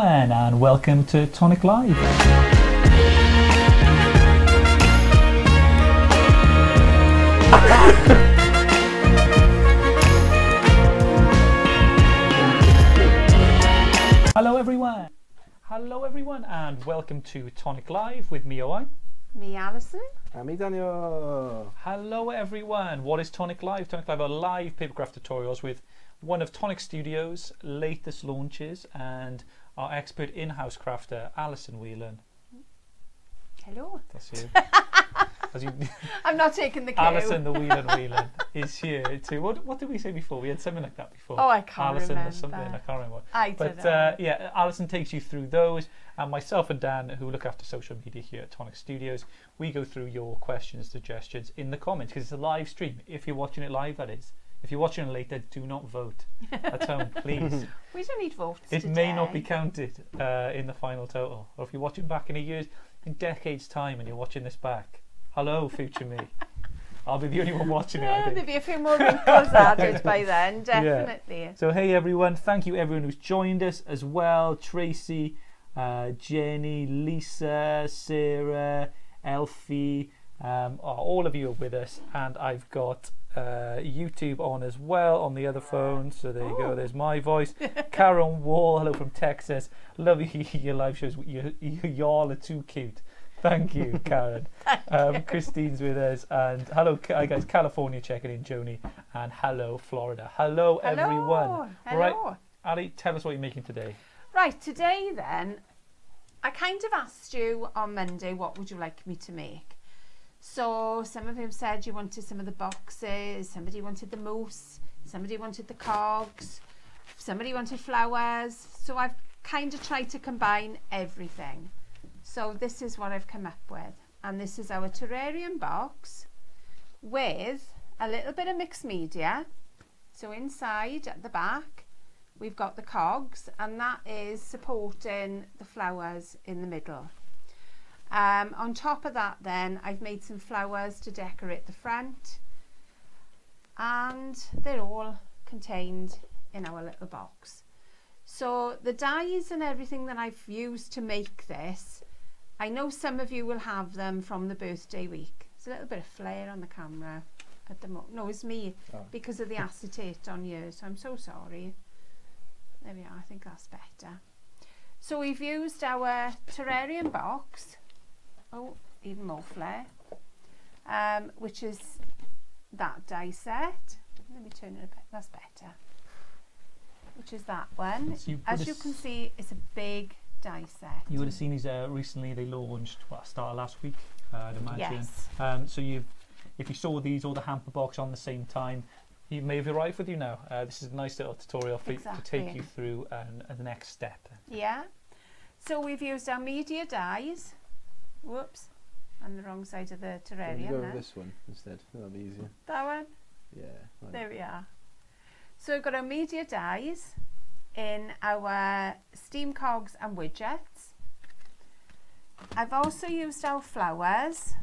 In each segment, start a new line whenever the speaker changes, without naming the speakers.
And welcome to Tonic Live. Hello everyone. Hello everyone and welcome to Tonic Live with me Owen.
Me Alison.
And me Daniel.
Hello everyone. What is Tonic Live? Tonic Live are live papercraft tutorials with one of Tonic Studios' latest launches and our expert in-house crafter Alison Whelan.
Hello.
That's you.
I'm not taking the cue.
Alison the Whelan is here too. What did we say before? We had something like that before.
Oh, I can't
Alison
remember.
or something. I can't remember.
I don't know.
Yeah, Alison takes you through those, and myself and Dan, who look after social media here at Tonic Studios, we go through your questions, suggestions in the comments because it's a live stream. If you're watching it live, that is. If you're watching it later, do not vote at home, please.
We don't need votes
It
today.
may not be counted in the final total. Or if you're watching back in decades' time, and you're watching this back, hello, future me. I'll be the only one watching it. I think.
There'll be a few more wrinkles added by then, definitely.
Yeah. So hey everyone, thank you everyone who's joined us as well. Tracy, Jenny, Lisa, Sarah, Elfie, all of you are with us, and I've got YouTube on as well on the other phone. So there you go. There's my voice. Karen Wall, hello from Texas. Love your live shows. Y'all are too cute. Thank you, Karen. Christine's with us, and hello guys, California checking in, Joni, and hello Florida. Hello everyone.
Hello.
Right, Ali, tell us what you're making today.
Right, today then, I kind of asked you on Monday what would you like me to make. So some of you said you wanted some of the boxes, somebody wanted the mousse, somebody wanted the cogs, somebody wanted flowers. So I've kind of tried to combine everything. So this is what I've come up with. And this is our terrarium box with a little bit of mixed media. So inside at the back, we've got the cogs, and that is supporting the flowers in the middle. On top of that then, I've made some flowers to decorate the front, and they're all contained in our little box. So the dies and everything that I've used to make this, I know some of you will have them from the birthday week. There's a little bit of flare on the camera at the moment. No, it's me because of the acetate on yours, so I'm so sorry. There we are, I think that's better. So we've used our terrarium box. Oh, even more flare, which is that die set. Let me turn it a bit, that's better. Which is that one. So as you can see, it's a big die set.
You would have seen these recently. They launched start of last week, I'd imagine.
Yes.
So if you saw these or the hamper box on the same time, you may have arrived with you now. This is a nice little tutorial for to take you through the next step.
Yeah. So we've used our media dies. Whoops, on the wrong side of the terrarium.
Go with this one instead. That'll be easier.
That one?
Yeah. Right.
There we are. So we've got our media dies in our steam cogs and widgets. I've also used our flowers.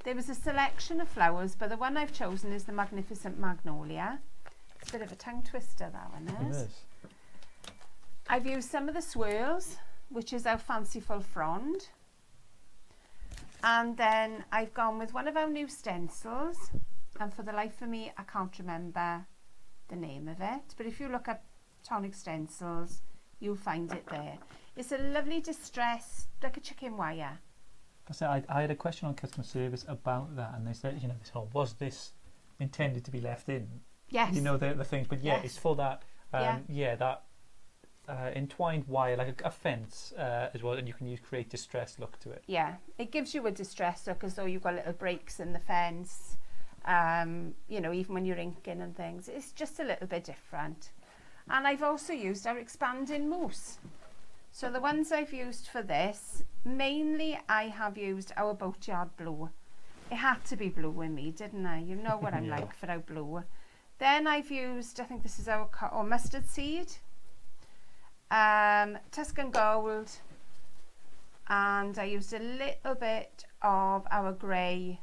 There was a selection of flowers, but the one I've chosen is the Magnificent Magnolia. It's a bit of a tongue twister, that one is.
It is.
I've used some of the swirls, which is our Fanciful Frond. And then I've gone with one of our new stencils, and for the life of me I can't remember the name of it, but if you look up Tonic stencils you'll find it there. It's a lovely distress, like a chicken wire.
I had a question on customer service about that, and they said, was this intended to be left in?
Yes.
The things, but yeah, yes. It's for that that entwined wire, like a fence as well, and you can create distress look to it.
Yeah, it gives you a distress look, as though you've got little breaks in the fence, even when you're inking and things. It's just a little bit different. And I've also used our expanding mousse. So the ones I've used for this, mainly I have used our Boatyard Blue. It had to be blue with me, didn't I? You know what I'm like for our blue. Then I've used, I think this is our mustard seed, Tuscan Gold, and I used a little bit of our grey,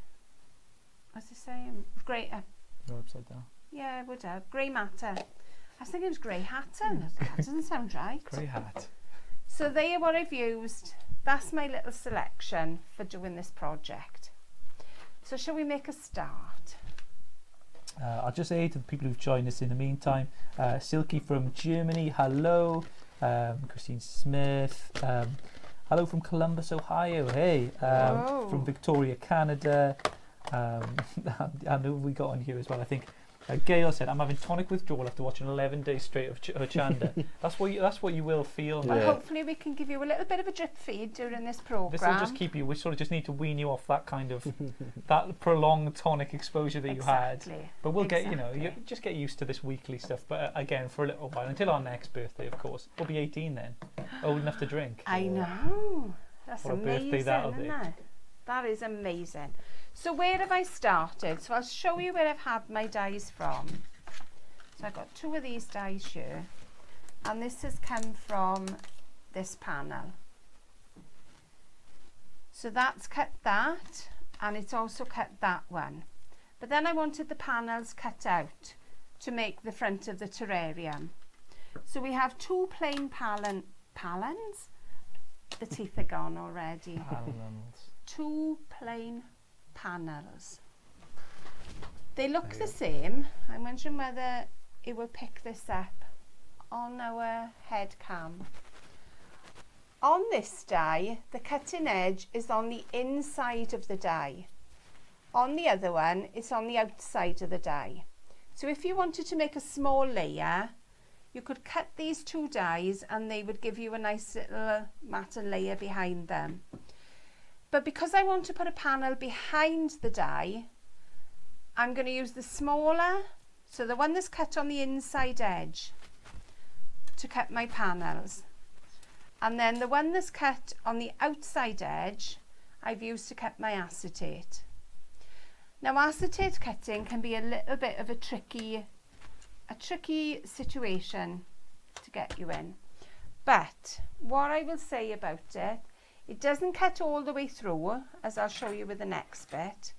what's it saying? Grey.
You're upside down.
Yeah, would have. Grey matter. I was thinking it was grey hatten. That doesn't sound right.
Grey hat.
So they are what I've used. That's my little selection for doing this project. So shall we make a start?
I'll just say to the people who've joined us in the meantime, Silky from Germany, hello. Christine Smith, hello from Columbus, Ohio, hey. From Victoria, Canada. And who have we got on here as well? I think Gail said, I'm having tonic withdrawal after watching 11 days straight of Chanda. That's what you will feel.
Well, hopefully we can give you a little bit of a drip feed during this programme.
This will just keep you, we sort of just need to wean you off that kind of, that prolonged tonic exposure that you had. But we'll get, you just get used to this weekly stuff. But again, for a little while, until our next birthday, of course. We'll be 18 then, old enough to drink.
I know. That's
what
amazing,
a birthday that'll be.
Isn't it? That is amazing. So where have I started? So I'll show you where I've had my dies from. So I've got 2 of these dies here, and this has come from this panel. So that's cut that, and it's also cut that one. But then I wanted the panels cut out to make the front of the terrarium. So we have 2 plain palans. The teeth are gone already. 2 plain panels. They look the same. I'm wondering whether it will pick this up on our head cam. On this die, the cutting edge is on the inside of the die. On the other one, it's on the outside of the die. So if you wanted to make a small layer, you could cut these 2 dies and they would give you a nice little matte layer behind them. But because I want to put a panel behind the die, I'm going to use the smaller, so the one that's cut on the inside edge, to cut my panels. And then the one that's cut on the outside edge, I've used to cut my acetate. Now acetate cutting can be a little bit of a tricky situation to get you in. But what I will say about it, it doesn't cut all the way through, as I'll show you with the next bit.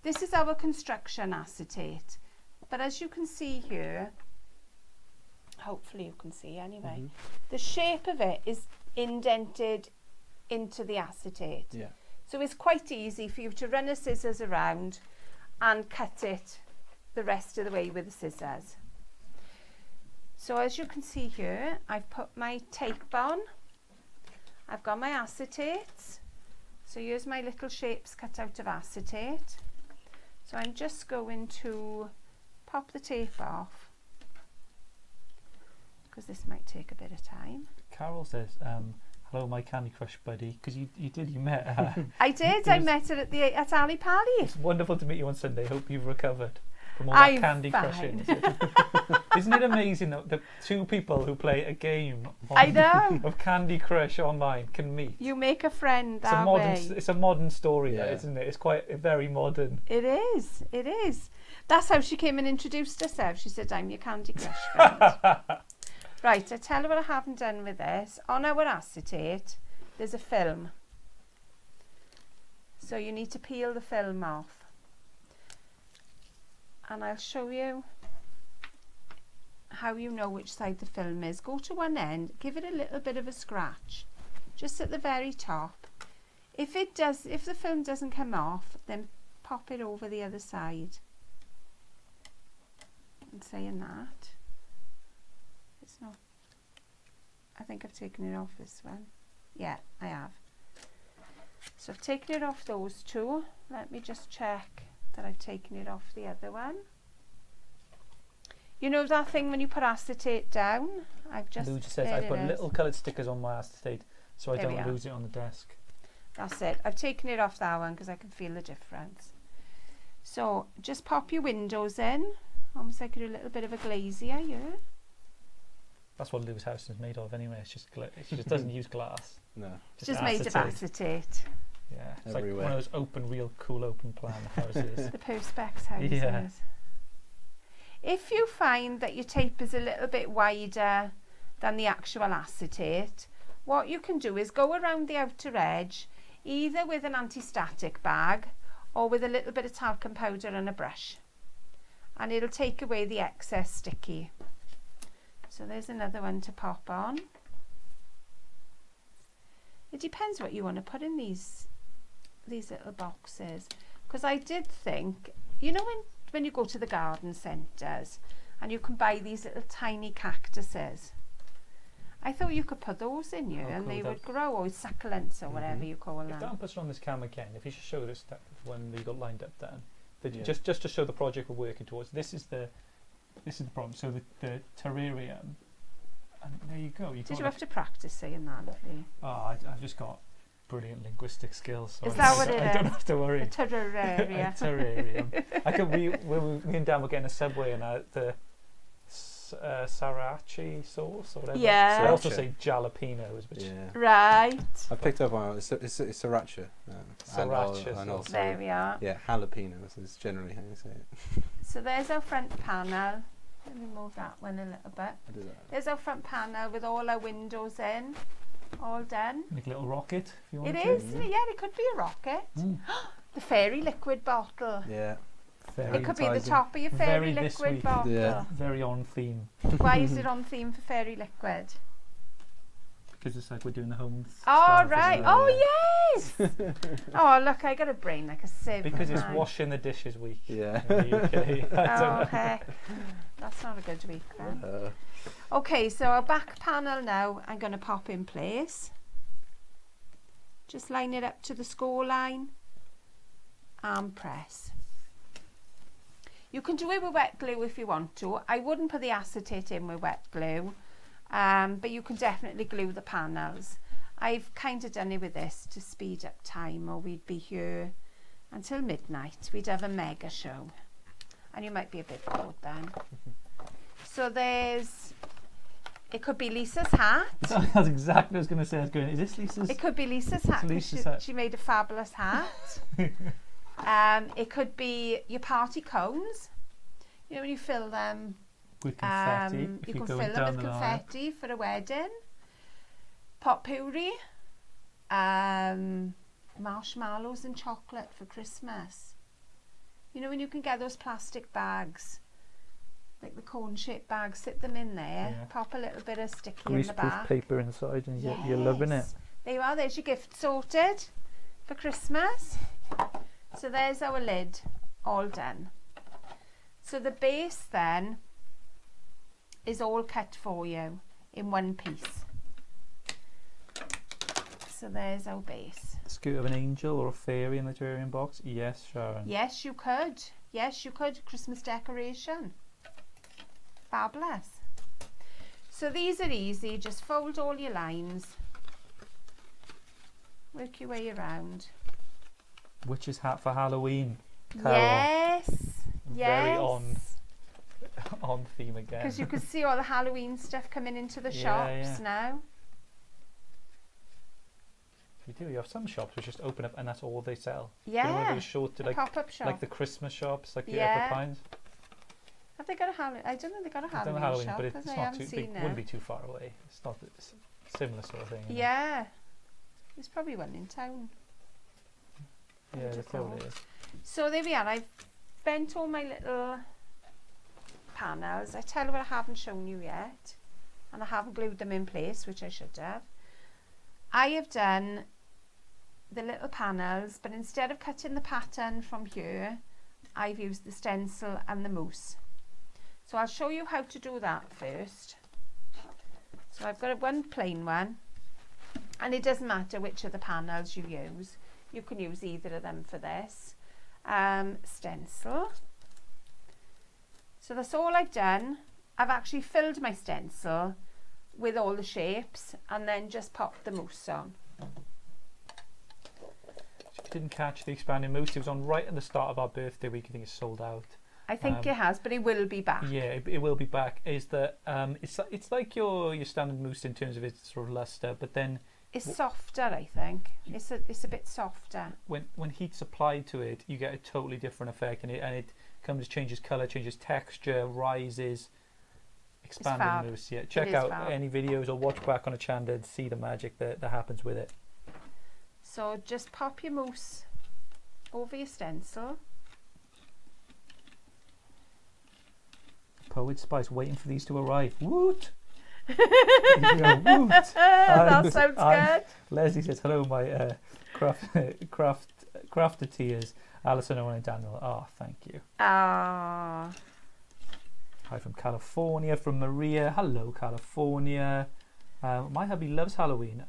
This is our construction acetate. But as you can see here, hopefully you can see anyway, the shape of it is indented into the acetate. Yeah. So it's quite easy for you to run a scissors around and cut it the rest of the way with the scissors. So as you can see here, I've put my tape on. I've got my acetates. So here's my little shapes cut out of acetate. So I'm just going to pop the tape off, because this might take a bit of time.
Carol says, hello my Candy Crush buddy, because you met
I did, I met her at Ali Pali.
It's wonderful to meet you on Sunday. Hope you've recovered from all that candy crushing. Isn't it amazing that the 2 people who play a game of Candy Crush online can meet?
You make a friend that way.
It's a modern story, isn't it? It's quite very modern.
It is, it is. That's how she came and introduced herself. She said, I'm your Candy Crush friend. Right, I tell you what I haven't done with this. On our acetate, there's a film. So you need to peel the film off. And I'll show you how you know which side the film is. Go to one end, give it a little bit of a scratch, just at the very top. If the film doesn't come off, then pop it over the other side. And saying that, it's not, I think I've taken it off this one. Yeah, I have. So I've taken it off those 2. Let me just check that I've taken it off the other one. You know that thing when you put acetate down? I've just
Lou just says I put little coloured stickers on my acetate so I don't lose it on the desk.
That's it. I've taken it off that one because I can feel the difference. So just pop your windows in, almost like a little bit of a glazier here.
That's what Lou's house is made of anyway. It's just she just doesn't use glass.
No.
It's just made of acetate.
Yeah, it's everywhere. Like one of those real cool open plan houses.
The Perspex houses. Yeah. If you find that your tape is a little bit wider than the actual acetate, what you can do is go around the outer edge, either with an anti-static bag or with a little bit of talcum powder and a brush. And it'll take away the excess sticky. So there's another one to pop on. It depends what you want to put in these little boxes. Because I did think, you know, when you go to the garden centres and you can buy these little tiny cactuses, I thought you could put those in you and they would grow, or succulents or whatever you call them.
If Dan puts it on this cam again, if you should show this when we got lined up, Dan, just to show the project we're working towards. This is the problem. So the terrarium, and there you go.
Did you have to practice saying that?
I've just got brilliant linguistic skills. So
is that what it is?
I don't have to worry.
A terrarium.
Terrarium. Me and Dan were getting a Subway and the sriracha sauce or whatever.
Yeah.
So they also say jalapenos, which
right.
I picked up on it's sriracha.
Sriracha.
And also,
there we are.
Yeah, jalapenos is generally how you say it.
So there's our front panel. Let me move that one a little bit. There's our front panel with all our windows in, all done.
Like a little rocket, if you want
It
to.
is, yeah, it could be a rocket. The fairy liquid bottle.
Yeah.
It could be the top of your fairy liquid bottle.
Yeah.
Very on theme.
Why is it on theme for fairy liquid?
Because it's like we're doing the home.
Oh, right. Oh, yes. Oh, look, I got a brain like a sieve.
Because it's washing the dishes week.
Yeah.
In the UK.
Oh, heck. That's not a good week then. Okay, so our back panel now, I'm going to pop in place. Just line it up to the score line and press. You can do it with wet glue if you want to. I wouldn't put the acetate in with wet glue, but you can definitely glue the panels. I've kind of done it with this to speed up time, or we'd be here until midnight. We'd have a mega show, and you might be a bit bored then. So it could be Lisa's hat.
That's exactly what I was going to say. Is this Lisa's?
It could be Lisa's hat.
Lisa's hat.
She made a fabulous hat. It could be your party cones. You know when you fill them
with confetti.
You can fill them with confetti for a wedding. Potpourri. Marshmallows and chocolate for Christmas. You know when you can get those plastic bags, like the cone-shaped bags, sit them in there, pop a little bit of sticky in the back.
Paper inside, and you're loving it.
There you are, there's your gift sorted for Christmas. So there's our lid all done. So the base then is all cut for you in one piece. So there's our base.
Scoot of an angel or a fairy in the terrarium box? Yes, Sharon.
Yes, you could. Yes, you could. Christmas decoration. Fabulous. So these are easy. Just fold all your lines. Work your way around.
Witch's hat for Halloween. Carol.
Yes.
Very
Yes.
on theme again.
Because you can see all the Halloween stuff coming into the shops now.
You do. You have some shops which just open up and that's all they sell.
Yeah.
You know, those short, like
pop-up shop.
like the Christmas shops, like the
Yeah.
Upper Pines.
Have they got a Halloween? I don't know. They got a Halloween,
Halloween,
shop,
but it's
I
not
haven't
too.
seen
It
it.
wouldn't be too far away. It's not it's a similar sort of thing. isn't it?
Yeah. There's probably one in town.
Yeah, there totally is.
So there we are. I've bent all my little panels. I tell you what I haven't shown you yet, and I haven't glued them in place, which I should have. I have done the little panels, but instead of cutting the pattern from here, I've used the stencil and the mousse. So I'll show you how to do that first. So I've got one plain one, and it doesn't matter which of the panels you use. You can use either of them for this. Stencil. So that's all I've done. I've actually filled my stencil with all the shapes and then just popped the mousse on.
If you didn't catch the expanding mousse, it was on right at the start of our birthday week. I think it's sold out.
I think it has, but it will be back.
Yeah, it will be back. Is that it's like your standard mousse in terms of its sort of luster, but then
it's softer. I think it's a bit softer.
When heat's applied to it, you get a totally different effect, and it changes color, changes texture, rises. Expanded mousse. Yeah, check out any videos or watch back on a channel and see the magic that happens with it.
So just pop your mousse over your stencil.
Poet Spice waiting for these to arrive. Woot!
That sounds good.
Leslie says, hello, my crafteteers, Alison, Owen and Daniel. Oh, thank you.
Ah.
Hi from California, from Maria. Hello, California. My hubby loves Halloween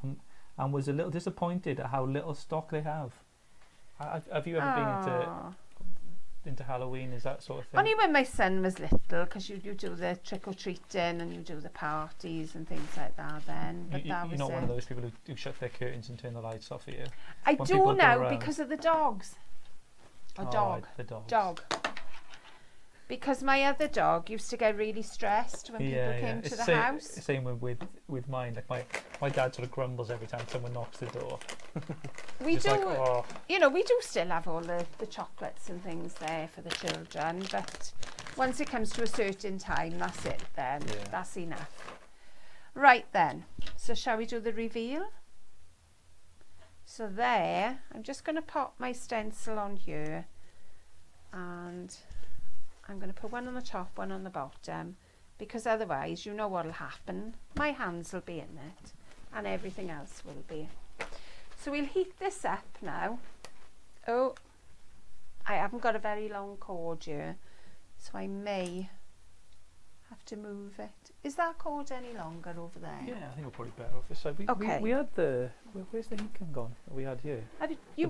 and was a little disappointed at how little stock they have. Have you ever been into Halloween? Is that sort of thing?
Only when my son was little, because you do the trick-or-treating and you do the parties and things like that then. But
You're not one of those people who shut their curtains and turn the lights off, are you?
I do now because of the dogs.
Right, the dogs.
Dog. Because my other dog used to get really stressed when people came to the house.
Same with mine. Like my dad sort of grumbles every time someone knocks the door.
We do, we do still have all the chocolates and things there for the children, but once it comes to a certain time, that's it then. Yeah. That's enough. Right then, so shall we do the reveal? So there, I'm just going to pop my stencil on here, and I'm going to put one on the top, one on the bottom, because otherwise you know what will happen. My hands will be in it and everything else will be. So we'll heat this up now. Oh, I haven't got a very long cord here, so I may have to move it. Is that cord any longer over there?
Yeah, I think we're probably better off this side. We had where's the heat gun gone that we had here?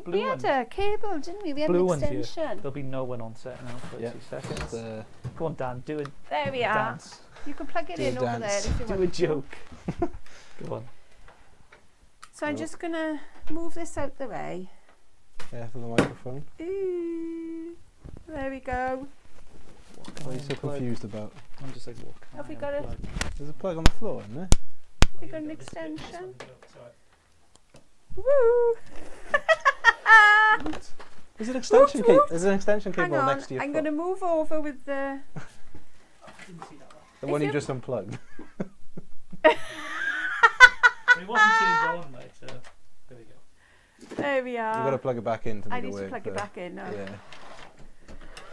We had a cable, didn't we? We had an extension.
There'll be no one on set now for 2 seconds. Go on, Dan, do it.
There we are.
Dance.
You can plug it in over there if you want.
Do a joke. Go on.
So I'm just going to move this out the way.
Yeah, for the microphone.
Ooh, there we go.
What are you so confused about?
I'm just like, what?
Have we got it?
There's a plug on the floor, isn't there?
Have we got an extension? Woo!
There's an extension cable. There's an extension cable next to your
I'm
foot.
going to move over with the...
The one you just unplugged.
It wasn't turned on, mate, so there we go.
There we are.
You've got to plug it back in to make it work.
I need to plug it back in now.
Yeah.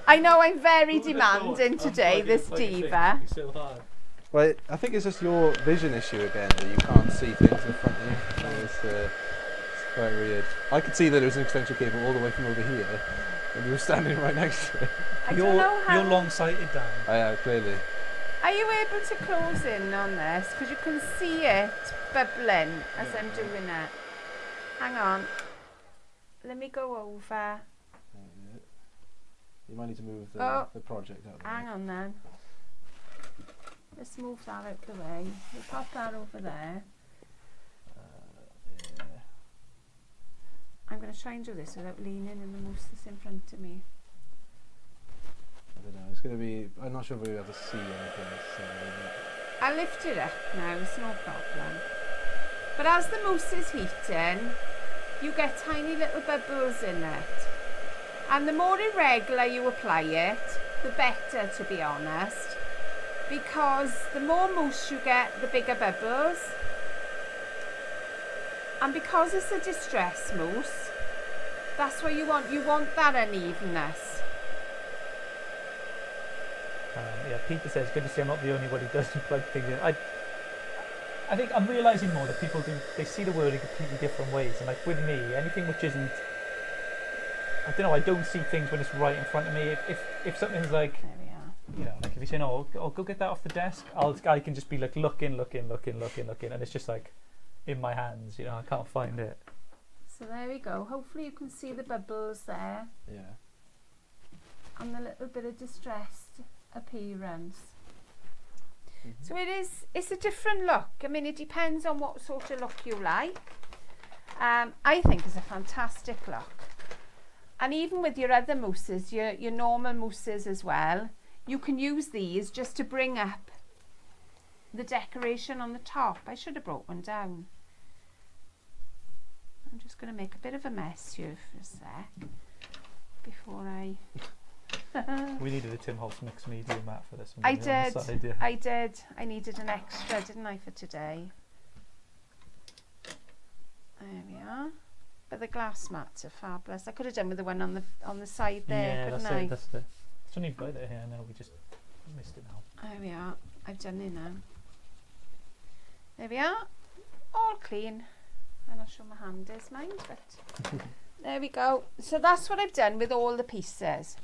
I know I'm very demanding today, this diva.
So hard.
Well, I think it's just your vision issue again, that you can't see things in front of you. So it's quite weird. I could see that there was an extension cable all the way from over here, and you were standing right next to it.
You're long-sighted, Dan.
I am, clearly.
Are you able to close in on this? Because you can see it bubbling as I'm doing it. Hang on. Let me go over.
You might need to move the project out.
Hang on then. Let's move that out the way. We'll pop that over there.
Yeah.
I'm going to try and do this without leaning in the mousse that's in front of me.
I don't know. It's going to be... I'm not sure if we'll be able to see anything.
I'll lift it up now. It's no problem. But as the mousse is heating, you get tiny little bubbles in it. And the more irregular you apply it, the better, to be honest. Because the more mousse you get, the bigger bubbles. And because it's a distress mousse, that's what you want. You want that unevenness.
Yeah, Peter says, good to see I'm not the only one who doesn't plug things in. I think I'm realising more that people they see the world in completely different ways. And like with me, anything which isn't, I don't know, I don't see things when it's right in front of me. If something's like,
there we are.
You know, like if you say, no, I'll go get that off the desk, I can just be like looking, and it's just like in my hands, you know, I can't find it.
So there we go. Hopefully you can see the bubbles there.
Yeah.
And the little bit of distressed appearance. So it's a different look. I mean, it depends on what sort of look you like. I think it's a fantastic look. And even with your other mousses, your normal mousses as well, you can use these just to bring up the decoration on the top. I should have brought one down. I'm just going to make a bit of a mess here for a sec before I...
We needed a Tim Holtz mixed media mat for this one.
I did. I needed an extra, didn't I, for today? There we are. But the glass mats are fabulous. I could have done with the one on the side there, couldn't I?
That's it. It's only got it here now. We just missed it now.
There we are. I've done it now. There we are, all clean. I'm not sure my hand is, mind, but there we go. So that's what I've done with all the pieces.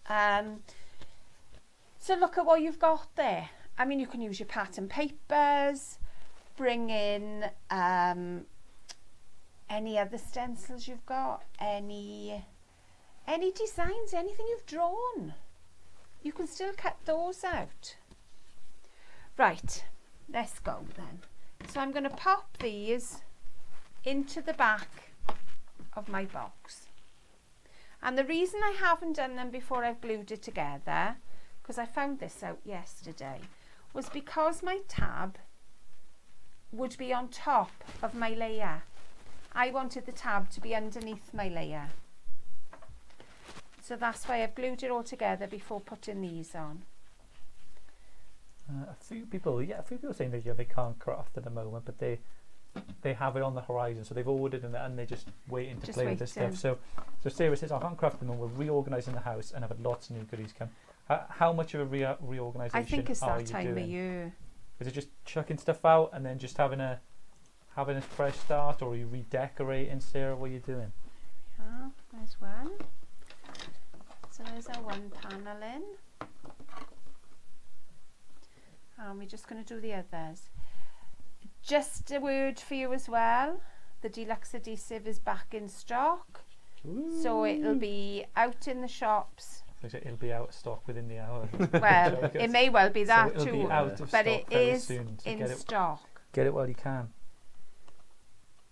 So look at what you've got there. I mean, you can use your pattern papers, bring in any other stencils you've got, any designs, anything you've drawn. You can still cut those out. Right, let's go then. So I'm going to pop these into the back of my box. And the reason I haven't done them before I've glued it together, because I found this out yesterday, was because my tab would be on top of my layer. I wanted the tab to be underneath my layer. So that's why I've glued it all together before putting these on.
A few people saying that they can't craft at the moment, but they have it on the horizon, so they've ordered and they're just waiting to play with this stuff. So Sarah says, I can't craft at the moment, we're reorganising the house and have had lots of new goodies come. How much of a reorganisation
I think it's
are
that
you
time
doing?
of year.
Is it just chucking stuff out and then just having a fresh start, or are you redecorating, Sarah? What are you doing?
Yeah, there's one. So there's our one panel in. And we're just going to do the others. Just a word for you as well. The deluxe adhesive is back in stock.
Ooh.
So it'll be out in the shops.
It'll be out of stock within the hour.
Well, it may well be that
so
too,
be out of
but
stock
it
very
is
soon, so
in stock.
Get it while you can.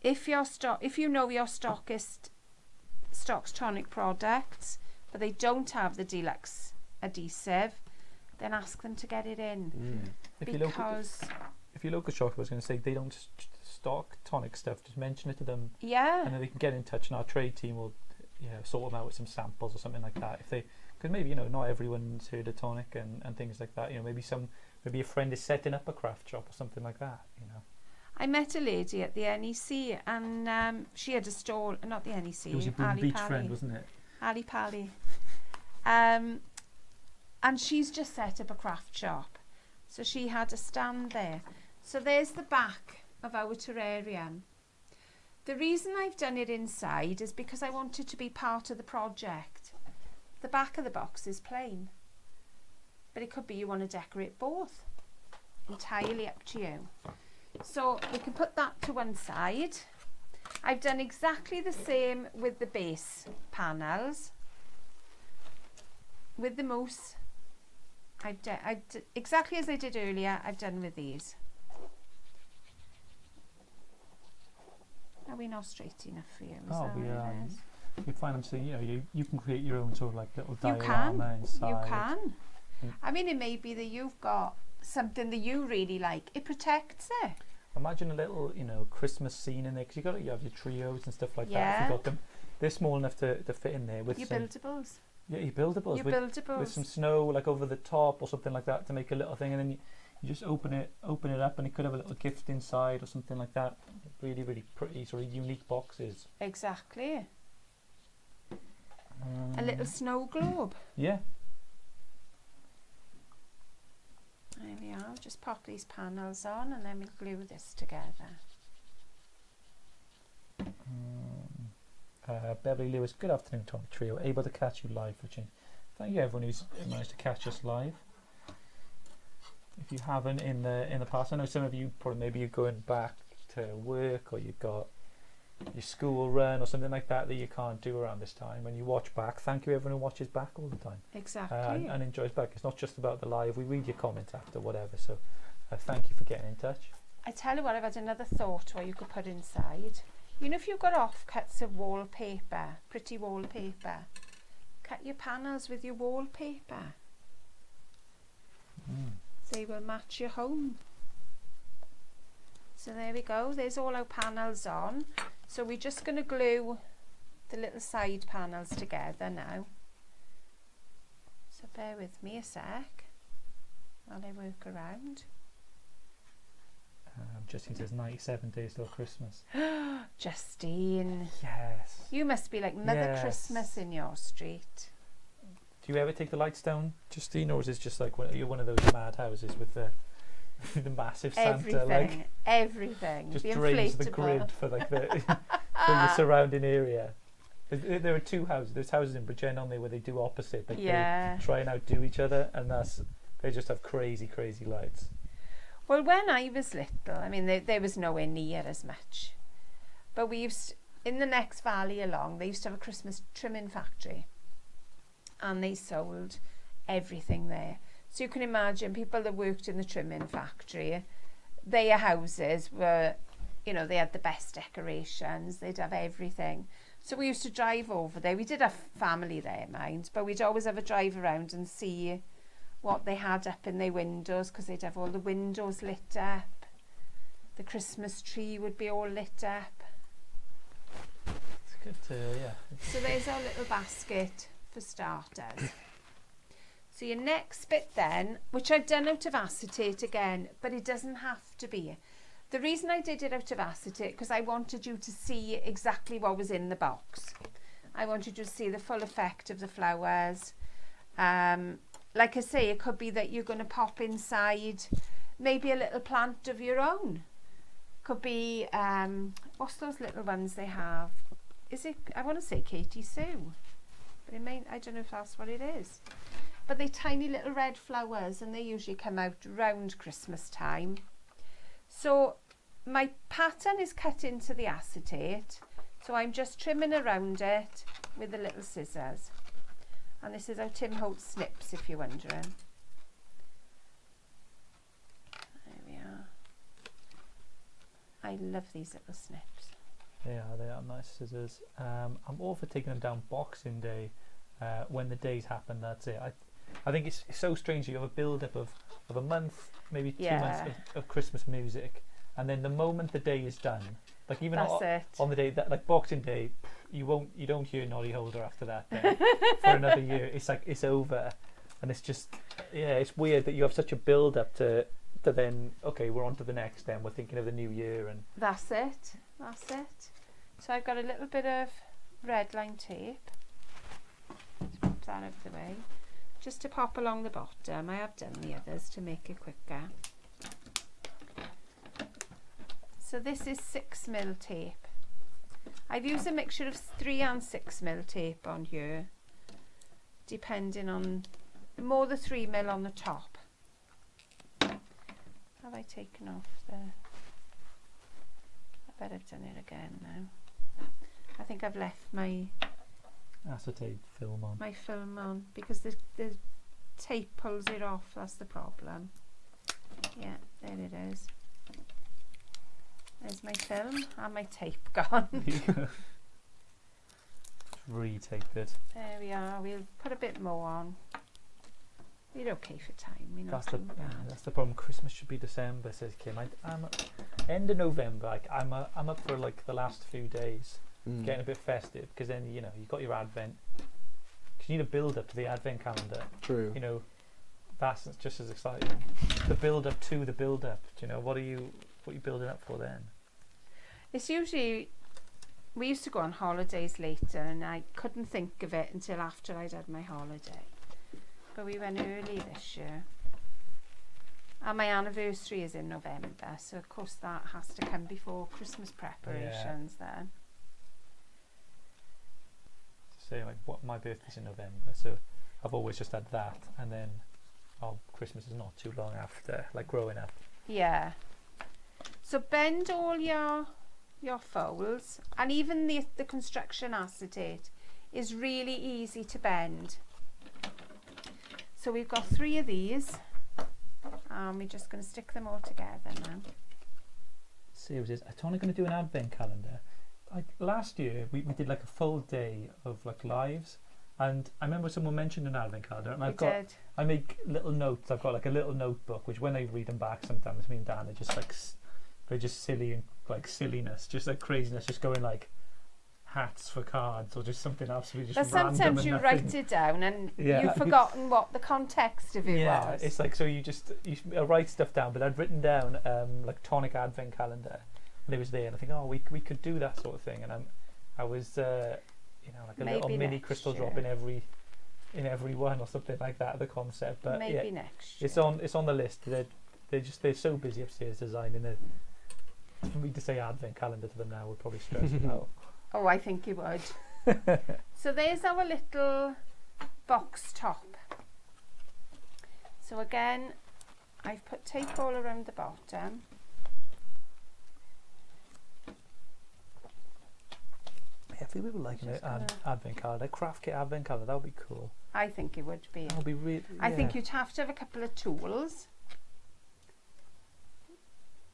If you know your stockist stocks Tonic products, but they don't have the deluxe adhesive, then ask them to get it in. If
your local shop, I was going to say, they don't stock Tonic stuff, just mention it to them.
Yeah.
And then they can get in touch, and our trade team will sort them out with some samples or something like that. Because maybe not everyone's heard of Tonic and things like that. Maybe a friend is setting up a craft shop or something like that.
I met a lady at the NEC, and she had a stall. Not the NEC.
It was your Boom Beach friend, wasn't it?
Ali Pally. And she's just set up a craft shop, so she had a stand there. So there's the back of our terrarium. The reason I've done it inside is because I want it to be part of the project. The back of the box is plain, but it could be you want to decorate both. Entirely up to you. So we can put that to one side. I've done exactly the same with the base panels. With the mousse, exactly as I did earlier, I've done with these. Are we not straight enough for you?
You find them, so you can create your own sort of like little
you
diorama inside.
You can. I mean, it may be that you've got something that you really like. It protects it.
Imagine a little, Christmas scene in there, because you have your trios and stuff like that. If you got them, they're small enough to fit in there with
your
some
buildables.
Yeah, your buildables. With some snow like over the top or something like that to make a little thing, and then you just open it up, and it could have a little gift inside or something like that. Really, really pretty, sort of unique boxes.
Exactly. A little snow globe.
Yeah.
There we are. Just pop these panels on, and then we'll glue this together.
Beverly Lewis, good afternoon, Tonic Trio. Able to catch you live for a change. Thank you, everyone who's managed to catch us live. If you haven't in the past, I know some of you probably maybe you're going back to work, or you've got your school run or something like that you can't do around this time. When you watch back, thank you everyone who watches back all the time.
Exactly.
And enjoys back. It's not just about the live. We read your comments after, whatever. So thank you for getting in touch.
I tell you what, I've had another thought what you could put inside. If you've got offcuts of wallpaper, pretty wallpaper, cut your panels with your wallpaper. They will match your home. So there we go. There's all our panels on. So we're just going to glue the little side panels together now. So bear with me a sec while I work around.
Justine says 97 days till Christmas.
Justine.
Yes.
You must be like Mother Christmas in your street.
Do you ever take the lights down, Justine, or is it just like you're one of those mad houses with the the massive Santa,
everything.
just
the
drains the
inflatable.
grid for like the for your surrounding area. There are two houses. There's houses in Bridgend on there where they do opposite. Like
Yeah.
they try and outdo each other, and they just have crazy lights.
Well, when I was little, I mean, there was nowhere near as much. But in the next valley along, they used to have a Christmas trimming factory. And they sold everything there. So you can imagine people that worked in the trimming factory, their houses were, they had the best decorations. They'd have everything. So we used to drive over there. We did have family there, mind, but we'd always have a drive around and see what they had up in their windows, because they'd have all the windows lit up. The Christmas tree would be all lit up.
It's good to, yeah.
So there's our little basket for starters. So your next bit then, which I've done out of acetate again, but it doesn't have to be. The reason I did it out of acetate, because I wanted you to see exactly what was in the box. I wanted you to see the full effect of the flowers. Like I say, it could be that you're going to pop inside maybe a little plant of your own. Could be, what's those little ones they have? I want to say Katie Sue, but I don't know if that's what it is. But they're tiny little red flowers, and they usually come out round Christmas time. So my pattern is cut into the acetate, so I'm just trimming around it with the little scissors. And this is how Tim Holt snips, if you're wondering. There we are. I love these little snips.
Yeah, they are nice scissors. I'm all for taking them down Boxing Day. When the days happen, that's it. I think it's so strange. You have a build-up of a month, maybe 2 months of Christmas music, and then the moment the day is done, like even on the day that, like Boxing Day, you don't hear Noddy Holder after that day for another year. It's like it's over, and it's just it's weird that you have such a build-up to then we're on to the next. Then we're thinking of the new year, and
that's it. So I've got a little bit of red line tape. Let's pop that out of the way. Just to pop along the bottom. I have done the others to make it quicker. So this is 6mm tape. I've used a mixture of 3 and 6mm tape on here, depending on more the 3mm on the top. Have I taken off the... I bet I've done it again now. I think I've left my
acetate film on.
My film on, because the tape pulls it off. That's the problem. Yeah, there it is. There's my film and my tape gone.
Retaped it.
There we are. We'll put a bit more on. We're okay for time. We're not too bad.
That's the problem. Christmas should be December, says Kim. I'm end of November. I'm up for like the last few days. Getting a bit festive, because then you've got your Advent. Because you need a build up to the Advent calendar.
True.
That's just as exciting. The build up to the build up. What are you building up for then?
It's usually, we used to go on holidays later, and I couldn't think of it until after I'd had my holiday. But we went early this year. And my anniversary is in November, so of course that has to come before Christmas preparations then.
Say what my birthday's in November, so I've always just had that, and then Christmas is not too long after, like growing up.
Yeah. So bend all your folds, and even the construction acetate is really easy to bend. So we've got 3 of these, and we're just going to stick them all together now.
Seriously, I'm totally going to do an Advent calendar. Last year we did like a full day of like lives, and I remember someone mentioned an Advent calendar, and I make little notes. I've got like a little notebook, which when I read them back, sometimes me and Dan are just like they're just silly and like silliness, just like craziness, just going like hats for cards or just something absolutely just random.
But sometimes you
nothing.
Write it down and you've forgotten what the context of it was.
Yeah, it's like, so you write stuff down, but I'd written down like Tonic Advent calendar, and it was there, and I think, we could do that sort of thing, and I was like a little mini crystal drop in every one or something like that, the concept. But
maybe next year.
It's on the list. they're so busy upstairs designing it. For me to say advent calendar to them now would probably stress them out.
Oh, I think you would. So there's our little box top. So again, I've put tape all around the bottom.
Yeah, I feel we were liking an advent calendar, craft kit advent calendar. That would be cool.
I think it would be.
That would be really.
I think you'd have to have a couple of tools.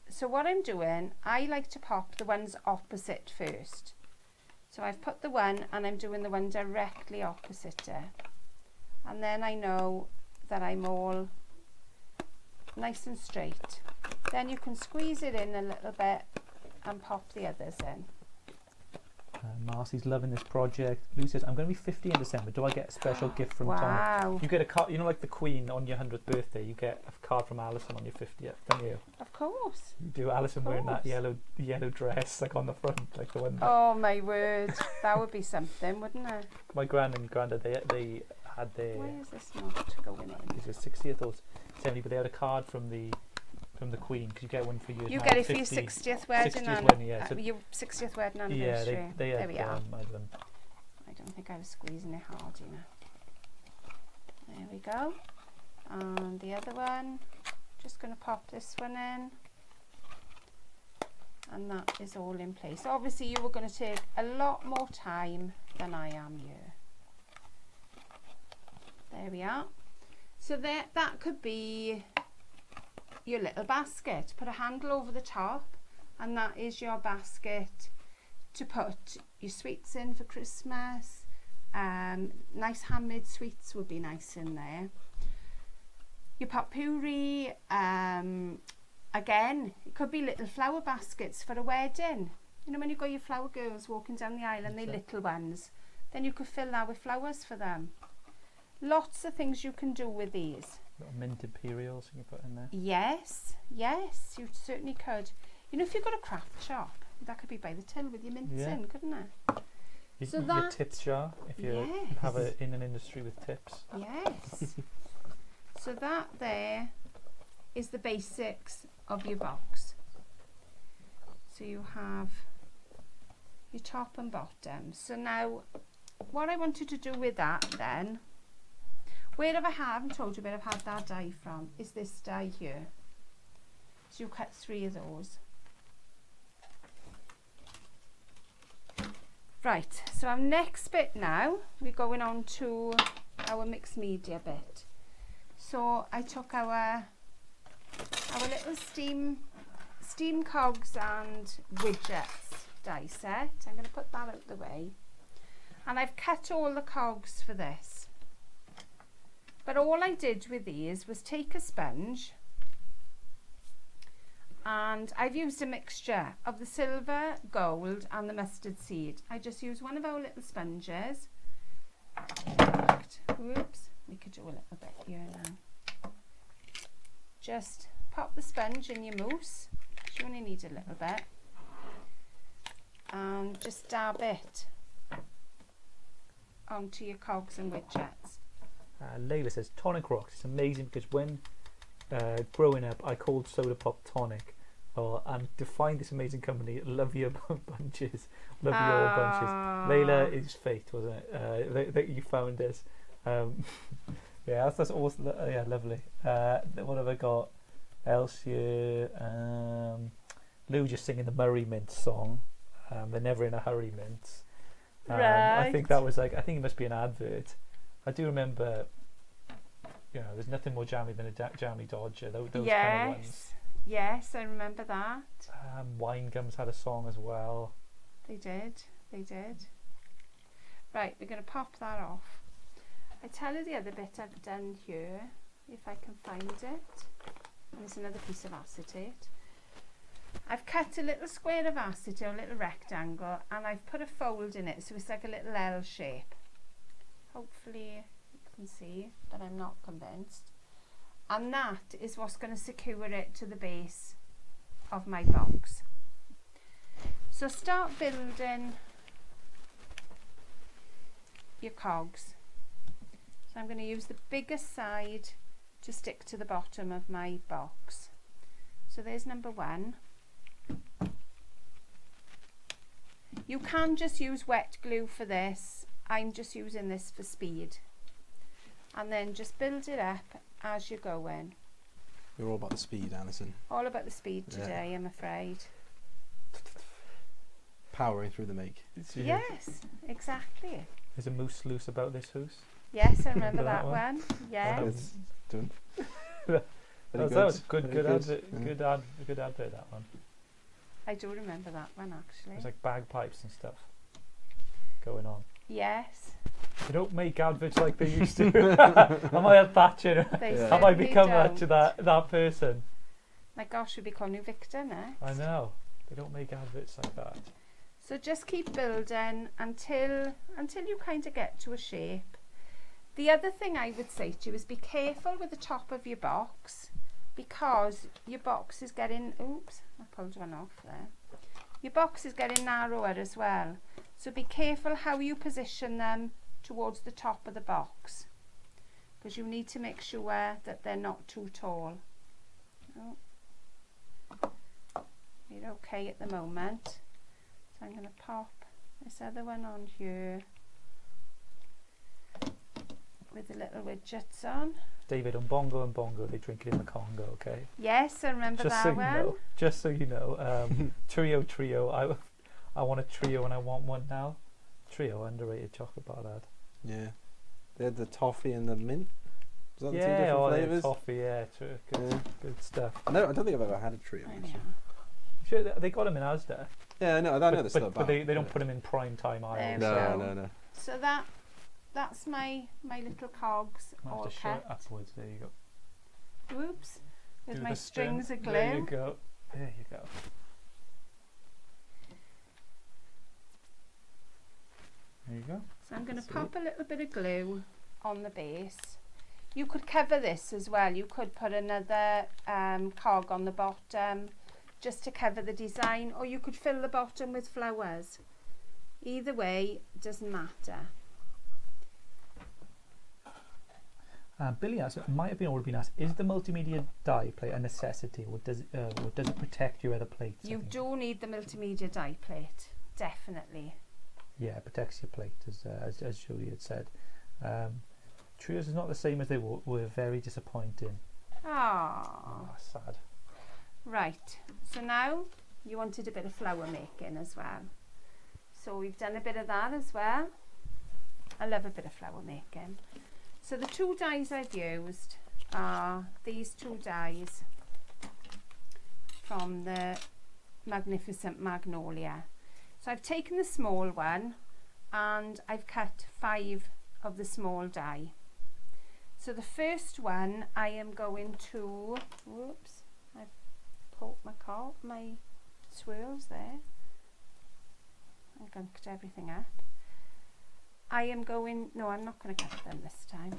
So what I'm doing, I like to pop the ones opposite first. So I've put the one and I'm doing the one directly opposite it. And then I know that I'm all nice and straight. Then you can squeeze it in a little bit and pop the others in.
Marcy's loving this project. Lou says, I'm going to be 50 in December. Do I get a special gift from
Wow.
Tonic? You get a card, you know, like the Queen on your 100th birthday, you get a card from Alison on your 50th, don't you?
Of course.
You do. Alison wearing that yellow dress, like on the front, like the one.
Oh my word, that would be something, wouldn't it?
My gran and granddad, they had their.
Why is this not going in?
It was 60th or 70th, but they had a card from the Queen, because you get one for your.
You get it for your 60th wedding.
60th wedding, yeah. So
your 60th wedding anniversary.
yeah, they had,
there we are.
I
I don't think I was squeezing it hard enough. There we go. And the other one, just going to pop this one in. And that is all in place. Obviously you were going to take a lot more time than I am here. There we are. So that could be your little basket. Put a handle over the top and that is your basket to put your sweets in for Christmas. Nice handmade sweets would be nice in there. Your potpourri, again, it could be little flower baskets for a wedding. You know when you got your flower girls walking down the aisle and they're little ones, then you could fill that with flowers for them. Lots of things you can do with these.
Little mint imperials you can put in there.
Yes, yes, you certainly could. You know, if you've got a craft shop, that could be by the till with your mints in, couldn't it?
Your tips jar, if you have it in an industry with tips.
Yes. So that there is the basics of your box. So you have your top and bottom. So now what I wanted to do with that then, where I haven't told you where I've had that die from, is this die here. So you cut 3 of those. Right, so our next bit now, we're going on to our mixed media bit. So I took our little steam cogs and widgets die set. I'm going to put that out the way. And I've cut all the cogs for this. But all I did with these was take a sponge, and I've used a mixture of the silver, gold and the mustard seed. I just used one of our little sponges. Whoops, we could do a little bit here now. Just pop the sponge in your mousse. You only need a little bit. And just dab it onto your cogs and widgets.
Layla says, Tonic rocks. It's amazing because when growing up, I called soda pop Tonic. And to find this amazing company, love your bunches. Love your bunches. Layla, it's fate, wasn't it? That you found this. Yeah, that's awesome. Yeah, lovely. What have I got else here? Lou just singing the Murray Mint song. They're never in a hurry, mints.
Right.
I think that was I think it must be an advert. I do remember, there's nothing more jammy than a jammy Dodger. Those kind of ones.
Yes, I remember that.
Wine Gums had a song as well.
They did. Right, we're going to pop that off. I tell you the other bit I've done here, if I can find it. And there's another piece of acetate. I've cut a little square of acetate, a little rectangle, and I've put a fold in it so it's like a little L shape. Hopefully you can see, but I'm not convinced. And that is what's going to secure it to the base of my box. So start building your cogs. So I'm going to use the bigger side to stick to the bottom of my box. So there's number 1. You can just use wet glue for this. I'm just using this for speed. And then just build it up as you're going.
You're all about the speed, Alison.
All about the speed today, I'm afraid.
Powering through the make.
Yes, exactly.
There's a mousse loose about this house.
Yes, I remember that
that
one. Yes.
It's done.
That was good
Very
advert.
Yeah.
Good advert, that one.
I do remember that one actually.
There's like bagpipes and stuff going on.
Yes.
They don't make adverts like they used to. Am I a Thatcher?
They
Yeah.
Have I
certainly
become
don't.
that person?
My gosh, we'll be calling you Victor next.
I know. They don't make adverts like that.
So just keep building until you kind of get to a shape. The other thing I would say to you is be careful with the top of your box, because your box is getting, oops, I pulled one off there. Your box is getting narrower as well. So be careful how you position them towards the top of the box, because you need to make sure that they're not too tall. Oh. You're okay at the moment. So I'm going to pop this other one on here with the little widgets on.
David, on Bongo and Bongo, they drink it in the Congo, okay?
Yes, I remember
Just
that
so you
one.
know. Just so you know. Trio. I want a trio and I want one now. Trio, underrated chocolate bar lad.
Yeah. They had the toffee and the mint. Was that the two
Yeah,
different
the
flavours?
toffee, yeah, true. Good stuff.
No, I don't think I've ever had a trio.
I
actually.
know.
Sure, they got them in Asda.
Yeah, I know they're still
But
about.
they don't put them in prime time
There
aisles.
we
No,
go.
no.
So that's my little cogs
I have
all
to show it
cut.
upwards. There you go.
Whoops. With
Do
my
the spin.
strings of glue.
There you go. There you go. There you go.
So I'm going to
That's
pop a little bit of glue on the base. You could cover this as well. You could put another cog on the bottom just to cover the design, or you could fill the bottom with flowers. Either way, doesn't matter.
Billy asked, it might have been already been asked, is the multimedia die plate a necessity, or does it protect your other plates? I
You
think?
do need the multimedia die plate, definitely.
Yeah, it protects your plate, as Julie had said. Trios is not the same as they were very disappointing.
Oh,
Sad.
right. So now you wanted a bit of flower making as well. So we've done a bit of that as well. I love a bit of flower making. So the two dies I've used are these two dies from the Magnificent Magnolia. So I've taken the small one and I've cut 5 of the small die. So the first one I am going to, whoops, I've poked my swirls there. I gunked everything up. I'm not going to cut them this time.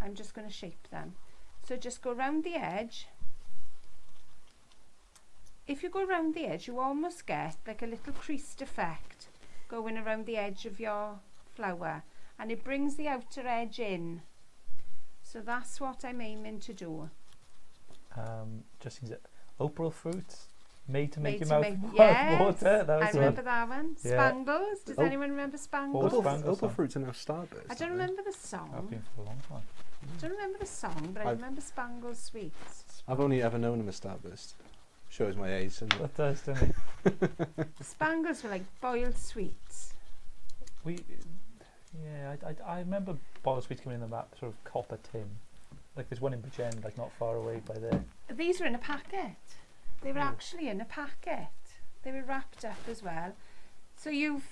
I'm just going to shape them. So just go around the edge. If you go around the edge, you almost get like a little creased effect going around the edge of your flower, and it brings the outer edge in. So that's what I'm aiming to do.
Just things that Opal fruits made to make
Made
your
to
mouth
make- yes,
water. That
I
was
remember that one.
Yeah.
Spangles. Does
Oh.
anyone remember Spangles?
What was Spangles
Opal
song?
fruits are now starburst.
I don't remember the song.
I've been for a long time.
I don't remember the song, but I
I've-
remember Spangles sweets.
I've only ever known them as starburst. Shows my age. And
That does, doesn't it?
Spangles were like boiled sweets.
I remember boiled sweets coming in that sort of copper tin. Like there's one in Bridgend, like not far away by there.
These were in a packet. They were actually in a packet. They were wrapped up as well. So you've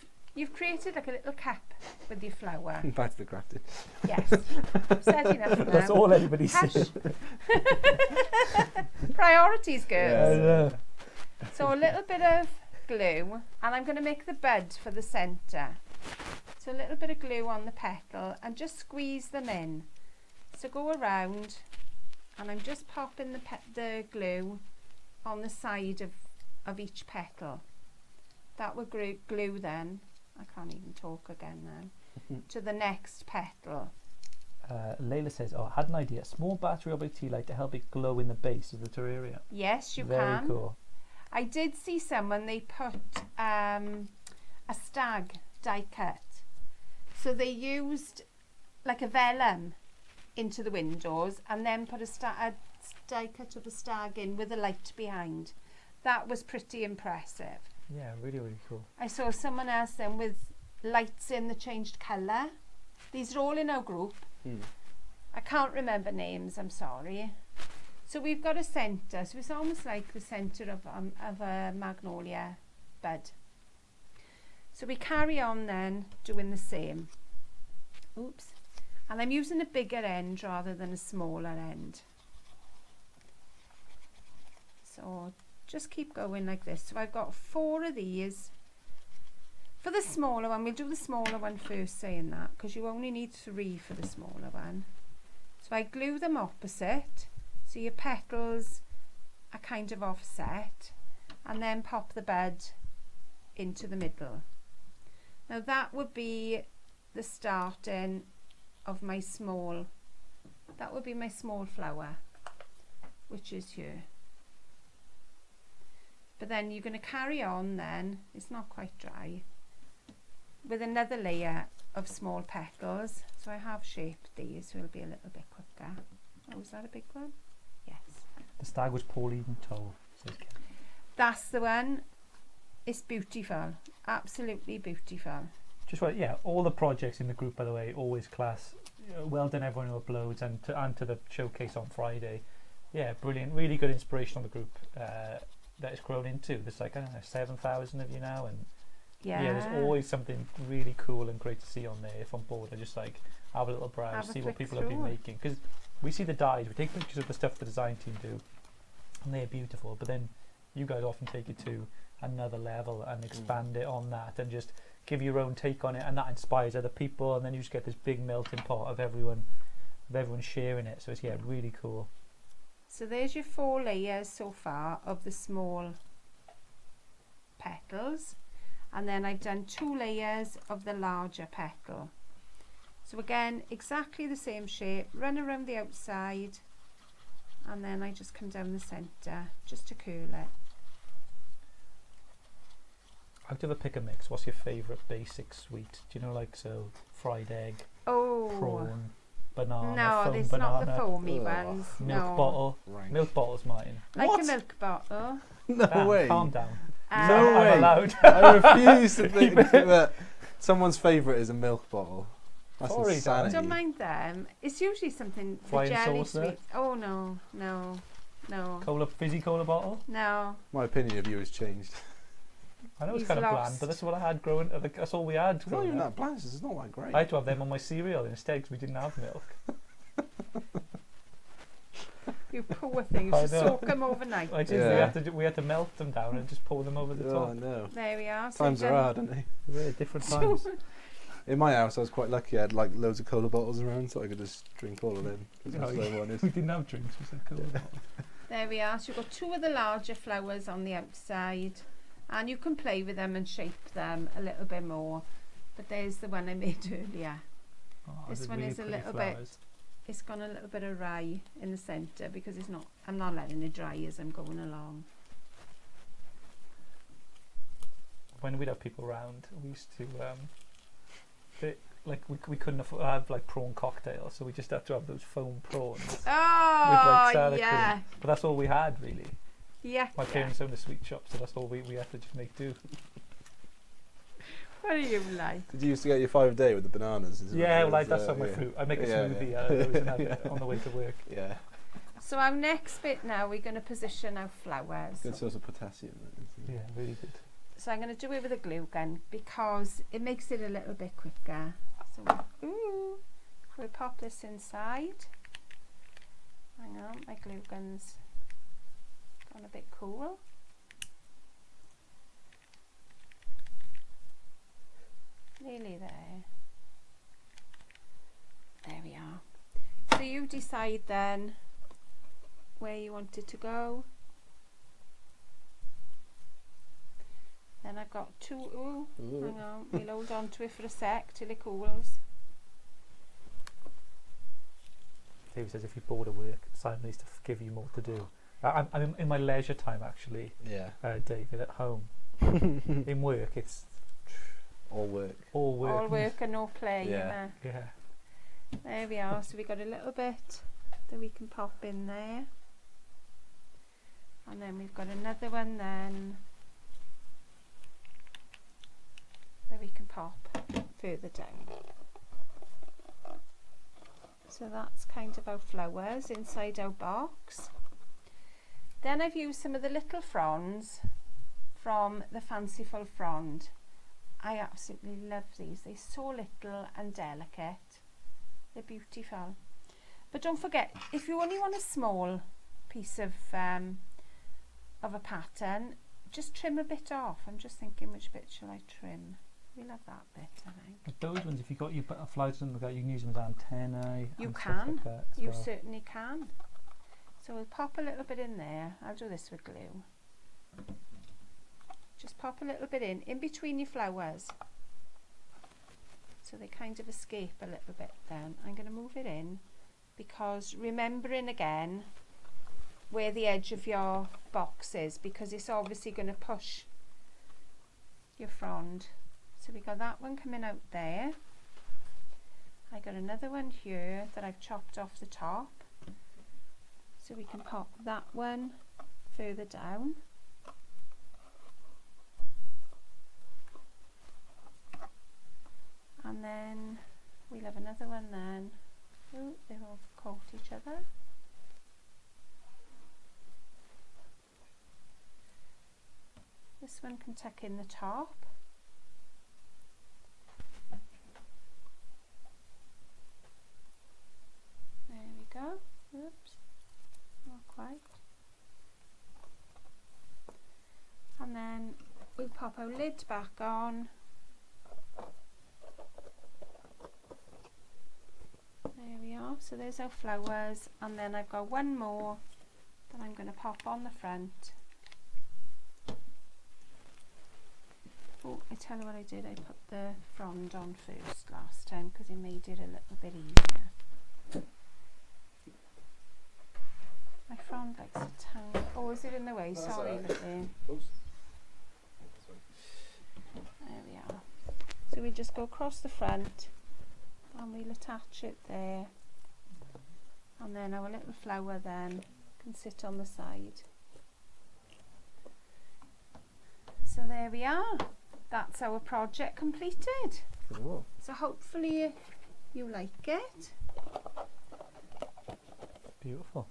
created like a little cup with your flower.
back to the crafty.
Yes. Said enough now.
That's all anybody
Hush.
says.
Priorities, girls.
Yeah.
So a little bit of glue, and I'm going to make the bud for the centre. So a little bit of glue on the petal and just squeeze them in. So go around, and I'm just popping the glue on the side of each petal. That will glue then. I can't even talk again now. To the next petal.
Layla says, "Oh, I had an idea. Small battery optic tea light to help it glow in the base of the terrarium."
Yes, you
Very
can.
cool.
I did see someone, they put a stag die cut. So they used like a vellum into the windows and then put a die cut of a stag in with a light behind. That was pretty impressive.
Yeah, really, really cool.
I saw someone else then with lights in that changed colour. These are all in our group. I can't remember names, I'm sorry. So we've got a centre, so it's almost like the centre of a magnolia bud. So we carry on then doing the same. Oops. And I'm using a bigger end rather than a smaller end. So just keep going like this. So I've got 4 of these. For the smaller one, we'll do the smaller one first, saying that, because you only need 3 for the smaller one. So I glue them opposite, so your petals are kind of offset, and then pop the bud into the middle. Now that would be the starting of my small, that would be my small flower, which is here. But then you're going to carry on then, it's not quite dry, with another layer of small petals. So I have shaped these, so it'll be a little bit quicker. Oh, is that a big one? Yes.
The stag was Paul Eden Toll, says Ken.
That's the one. It's beautiful, absolutely beautiful.
Just right, yeah. All the projects in the group, by the way, always class. Well done, everyone who uploads, and to the showcase on Friday. Yeah, brilliant. Really good inspiration on the group that it's grown into. There's like, I don't know, 7,000 of you now, and yeah, there's always something really cool and great to see on there. If on board, I just like have a little browse, see what people have been making, because we see the dyes, we take pictures of the stuff the design team do, and they're beautiful. But then you guys often take it to another level and expand it on that, and just give your own take on it, and that inspires other people, and then you just get this big melting pot of everyone sharing it. So it's really cool.
So there's your 4 layers so far of the small petals, and then I've done 2 layers of the larger petal. So again, exactly the same shape, run around the outside, and then I just come down the centre just to curl it.
Out of a pick and mix, what's your favourite basic sweet? Do you know, like, so fried egg, prawn, banana,
no,
foam
it's
banana,
not the foamy ones.
milk bottle.
Rank.
Milk bottle's mine.
Like
What?
a milk bottle.
No
Dan,
way.
calm down.
No way.
I'm allowed.
I refuse to think that someone's favourite is a milk bottle. That's
Sorry, Dan.
insanity.
Don't mind them. It's usually something the
Flying
jelly
saucer?
sweet. Oh no.
Fizzy cola bottle.
No.
My opinion of you has changed.
I know it's
He's
kind of bland,
lost.
but that's what I had growing. That's all we had.
It's not
growing
even
up.
that bland. It's not that great.
I had to have them on my cereal instead because we didn't have milk.
You poor thing.
I
You should
know.
soak them overnight.
I just
Yeah.
we had to melt them down and just pour them over the
Oh
top.
no.
There we are. So
Times are
done-
hard, aren't they?
Yeah, different times.
In my house, I was quite lucky. I had like loads of cola bottles around, so I could just drink all of them. 'Cause that's what I wanted.
We didn't have drinks. We said cola bottle.
There we are. So you've got 2 of the larger flowers on the outside, and you can play with them and shape them a little bit more. But there's the one I made earlier.
Oh,
This
they're
one
really
is a
pretty
little
flowers.
It's gone a little bit awry in the centre because I'm not letting it dry as I'm going along.
When we'd have people around, we used to we couldn't have like prawn cocktails, so we just had to have those foam prawns
Oh,
sour
yeah.
cream. But that's all we had really.
Yeah.
My parents owned a sweet shop, so that's all we had to just make do.
What are you like?
Did you used to get your 5 a day with the bananas? Is it
Yeah,
what it
well,
is?
that's on my
yeah.
fruit. I make a
Yeah,
smoothie
yeah.
out of those and have it on the way to work.
Yeah.
So our next bit now, we're going to position our flowers.
Good source of potassium. Isn't it?
Yeah, really good.
So I'm going to do it with a glue gun because it makes it a little bit quicker. So we'll pop this inside. Hang on, my glue gun's gone a bit cool. Nearly there. There we are. So you decide then where you want it to go. Then I've got 2. Ooh, hang on. We'll hold on to it for a sec till it cools.
Dave says if you're bored of work, Simon needs to give you more to do. I'm in my leisure time actually.
Yeah.
David, at home. In work, it's
All work.
all work.
All work and no play.
Yeah.
Yeah.
There we are. So we got a little bit that we can pop in there. And then we've got another one then that we can pop further down. So that's kind of our flowers inside our box. Then I've used some of the little fronds from the Fanciful Frond. I absolutely love these. They're so little and delicate. They're beautiful. But don't forget, if you only want a small piece of a pattern, just trim a bit off. I'm just thinking, which bit shall I trim? We'll have that bit, I think.
Those ones, if you got your butterflies and you can use them as antennae.
You
and stuff
can.
like that as
You
well.
certainly can. So we'll pop a little bit in there. I'll do this with glue. Just pop a little bit in between your flowers. So they kind of escape a little bit then. I'm going to move it in because remembering again where the edge of your box is, because it's obviously going to push your frond. So we got that one coming out there. I got another one here that I've chopped off the top. So we can pop that one further down. And then we'll have another one then. Oh, they've all caught each other. This one can tuck in the top. There we go. Oops, not quite. And then we'll pop our lid back on. There we are. So there's our flowers, and then I've got one more that I'm going to pop on the front. Oh, I tell you what I did. I put the frond on first last time because it made it a little bit easier. My frond likes to tangle. Oh, is it in the way? Sorry, lovely. There we are. So we just go across the front and we'll attach it there. And then our little flower then can sit on the side. So there we are. That's our project completed.
Cool.
So hopefully you like it.
Beautiful.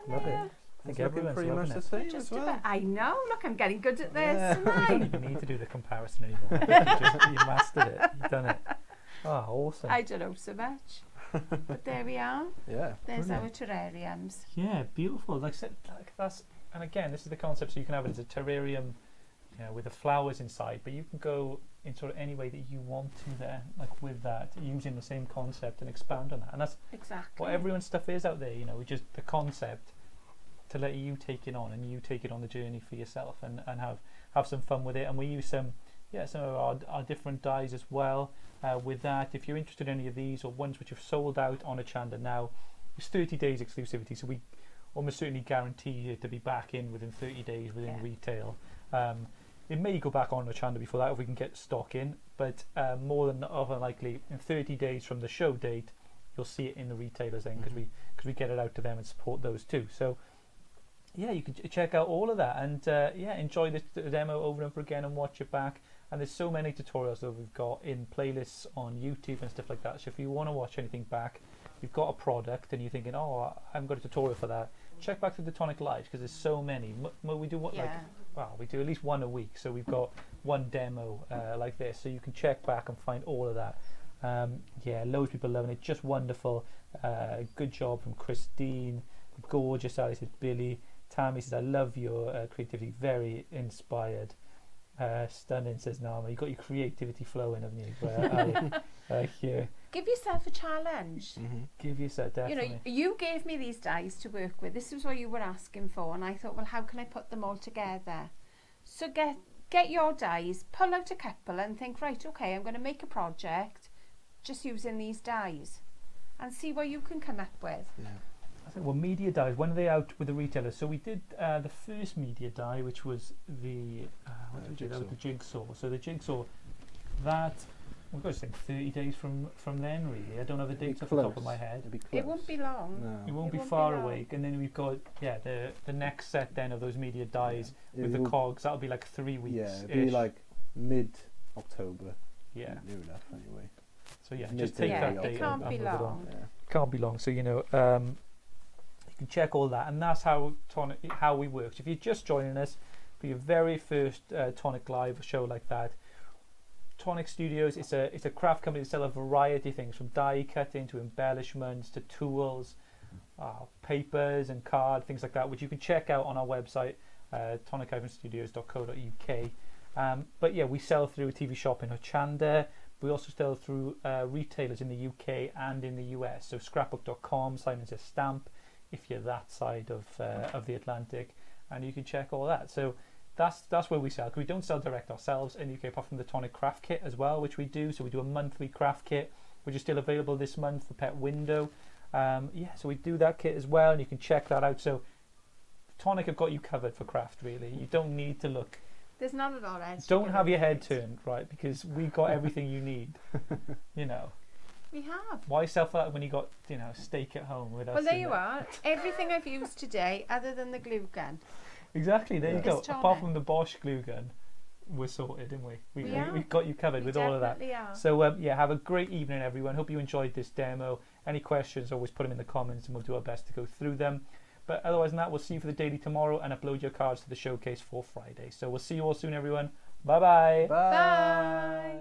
Love it. I think
It's looking
everyone's
pretty
loving
much
it.
the same
Just
as
a
well.
bit. I know. Look, I'm getting good at this.
Yeah.
Am
You
I?
don't even need to do the comparison anymore. You mastered it. You've done it. Oh, awesome.
I don't know so much. But there we are.
Yeah.
There's
Brilliant.
our terrariums.
Yeah, beautiful. Like I said, like that's, and again, this is the concept. So you can have it as a terrarium, you know, with the flowers inside, but you can go in sort of any way that you want to there, like with that, using the same concept and expand on that. And that's
Exactly.
what everyone's stuff is out there, you know, just the concept to let you take it on and you take it on the journey for yourself and have some fun with it. And we use some of our different dyes as well with that. If you're interested in any of these or ones which have sold out on Achanda now, it's 30 days exclusivity, so we almost certainly guarantee you to be back in within 30 days within retail. It may go back on Achanda before that if we can get stock in, but more than often likely in 30 days from the show date you'll see it in the retailers then, because we get it out to them and support those too. So yeah, you can check out all of that and enjoy the demo over and over again and watch it back. And there's so many tutorials that we've got in playlists on YouTube and stuff like that, so if you want to watch anything back, you've got a product and you're thinking, oh, I haven't got a tutorial for that, check back to the Tonic Lives, because there's so many. We do we do at least one a week, so we've got one demo like this, so you can check back and find all of that. Loads of people loving it, just wonderful. Good job from Christine, gorgeous Ali says Billy, Tammy says I love your creativity, very inspired. Stunning says Nama, you got your creativity flowing, haven't you? Ali, here.
Give yourself a challenge.
Give yourself, definitely.
You know, you gave me these dies to work with. This is what you were asking for, and I thought, well, how can I put them all together? So get your dies, pull out a couple, and think, right, okay, I'm going to make a project just using these dies. and see what you can come up with.
Yeah.
I think, well, media dies, when are they out with the retailers? So we did the first media die, which was the what did we do? That was the jigsaw. So the jigsaw, that we've got to think 30 days from then, really. I don't have the dates off the top of my head.
It won't be long.
No.
It won't be far away. And then we've got the next set then of those media dies with the cogs. That'll be like 3 weeks.
Yeah, it'll be like mid-October.
Yeah.
Near enough, anyway.
So just take that date.
It can't be long.
Can't be long. So you can check all that, and that's how we work. So if you're just joining us for your very first Tonic Live show like that, Tonic Studios, it's a craft company that sell a variety of things, from die cutting to embellishments to tools, papers and card, things like that, which you can check out on our website, tonic-studios.co.uk. But yeah, we sell through a TV shop in Hochanda. We also sell through retailers in the UK and in the US. So scrapbook.com, Simon Says Stamp, if you're that side of the Atlantic, and you can check all that. So that's where we sell. We don't sell direct ourselves in the UK, apart from the Tonic Craft Kit as well, which we do. So we do a monthly craft kit, which is still available this month for Pet Window. So we do that kit as well, and you can check that out. So Tonic have got you covered for craft, really. You don't need to look.
There's not a lot else.
Don't have your head turned, right? Because we got everything you need. You know.
We have.
Why self that when you got steak at home with us?
Well, there you are. Everything I've used today, other than the glue gun.
Exactly. There you go.
It's Tonic.
Apart from the Bosch glue gun, we're sorted, didn't we? We got you covered with all of that.
Are.
So have a great evening, everyone. Hope you enjoyed this demo. Any questions, always put them in the comments, and we'll do our best to go through them. But otherwise than that, we'll see you for the daily tomorrow and upload your cards to the showcase for Friday. So we'll see you all soon, everyone. Bye-bye.
Bye.
Bye.